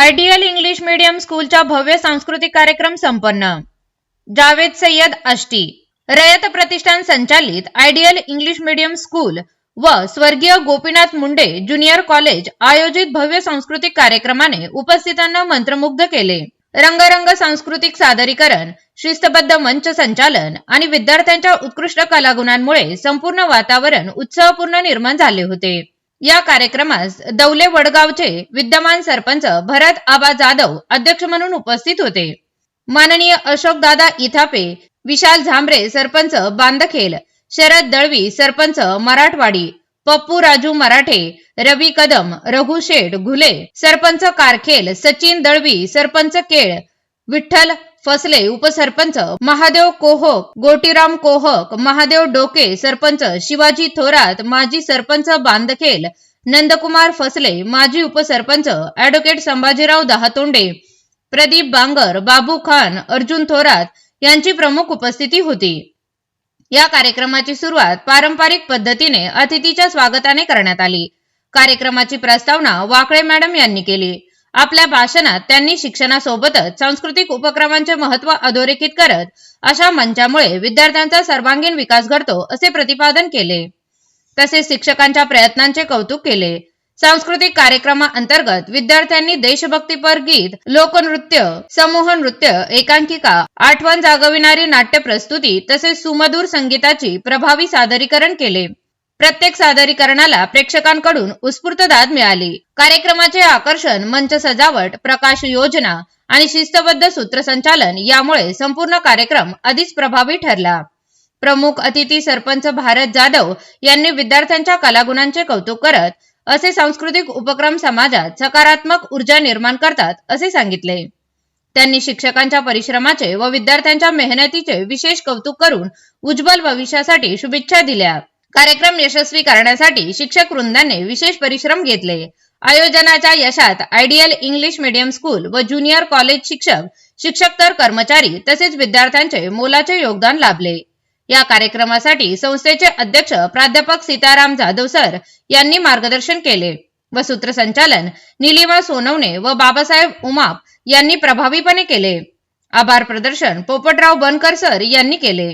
Ideal English medium स्कूलचा भव्य सांस्कृतिक कार्यक्रम संपन्न। जावेद सय्यद आष्टी, रयत प्रतिष्ठान संचालित आयडियल इंग्लिश मीडियम स्कूल व स्वर्गीय गोपीनाथ मुंडे ज्युनियर कॉलेज आयोजित भव्य सांस्कृतिक कार्यक्रमाने उपस्थितांना मंत्रमुग्ध केले। रंगारंग सांस्कृतिक सादरीकरण, शिस्तबद्ध मंच संचालन आणि विद्यार्थ्यांच्या उत्कृष्ट कलागुणांमुळे संपूर्ण वातावरण उत्सवपूर्ण निर्माण झाले होते। या कार्यक्रमास दौले वडगावचे विद्यमान सरपंच भरत आबा जाधव अध्यक्ष म्हणून उपस्थित होते। माननीय अशोक दादा इथापे, विशाल झांबरे सरपंच बांदखेल, शरद दळवी सरपंच मराठवाडी, पप्पू राजू मराठे, रवी कदम, रघु शेठ घुले सरपंच कारखेल, सचिन दळवी सरपंच केळ, विठ्ठल फसले उपसरपंच, महादेव कोहक, गोटीराम कोहक, महादेव डोके सरपंच, शिवाजी थोरात माजी सरपंच बांदखेल, नंदकुमार फसले माजी उपसरपंच, ॲडव्होकेट संभाजीराव दहातोंडे, प्रदीप बांगर, बाबू खान, अर्जुन थोरात यांची प्रमुख उपस्थिती होती। या कार्यक्रमाची सुरुवात पारंपरिक पद्धतीने अतिथीच्या स्वागताने करण्यात आली। कार्यक्रमाची प्रस्तावना वाकळे मॅडम यांनी केली। आपल्या भाषणात त्यांनी शिक्षणासोबतच सांस्कृतिक उपक्रमांचे महत्त्व अधोरेखित करत अशा मंचामुळे विद्यार्थ्यांचा सर्वांगीण विकास घडतो असे प्रतिपादन केले। तसेच शिक्षकांच्या प्रयत्नांचे कौतुक केले। सांस्कृतिक कार्यक्रमाअंतर्गत विद्यार्थ्यांनी देशभक्तीपर गीत, लोकनृत्य, समूह नृत्य, एकांकिका, आठवण जागविणारी नाट्य प्रस्तुती तसेच सुमधुर संगीताची प्रभावी सादरीकरण केले। प्रत्येक सादरीकरणाला प्रेक्षकांकडून उत्स्फूर्त दाद मिळाली। कार्यक्रमाचे आकर्षण, मंच सजावट, प्रकाश योजना आणि शिस्तबद्ध सूत्रसंचालन यामुळे संपूर्ण कार्यक्रम अधिक प्रभावी ठरला। प्रमुख अतिथी सरपंच भारत जाधव यांनी विद्यार्थ्यांच्या कलागुणांचे कौतुक करत असे सांस्कृतिक उपक्रम समाजात सकारात्मक ऊर्जा निर्माण करतात असे सांगितले। त्यांनी शिक्षकांच्या परिश्रमाचे व विद्यार्थ्यांच्या मेहनतीचे विशेष कौतुक करून उज्ज्वल भविष्यासाठी शुभेच्छा दिल्या। कार्यक्रम यशस्वी करण्यासाठी शिक्षक वृंदाने विशेष परिश्रम घेतले। आयोजनाच्या यशात आयडियल इंग्लिश मीडियम स्कूल व ज्युनियर कॉलेज शिक्षक, शिक्षकतर कर्मचारी तसेच विद्यार्थ्यांचे मोलाचे योगदान लाभले। या कार्यक्रमासाठी संस्थेचे अध्यक्ष प्राध्यापक सीताराम जाधव सर यांनी मार्गदर्शन केले व सूत्रसंचालन निलिमा सोनवणे व बाबासाहेब उमाप यांनी प्रभावीपणे केले। आभार प्रदर्शन पोपटराव बनकर सर यांनी केले।